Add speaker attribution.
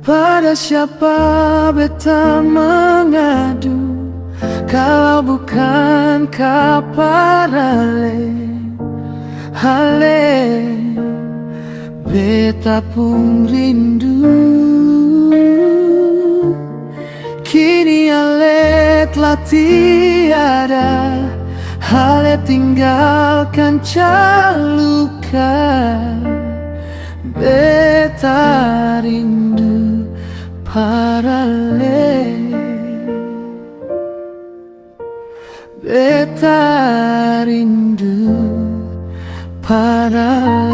Speaker 1: Pada siapa beta mengadu kalau bukan kepada hale beta pun rindu. Kini ale telah tiada, hale tinggalkan caluka. Beta rindu parale, beta rindu parale.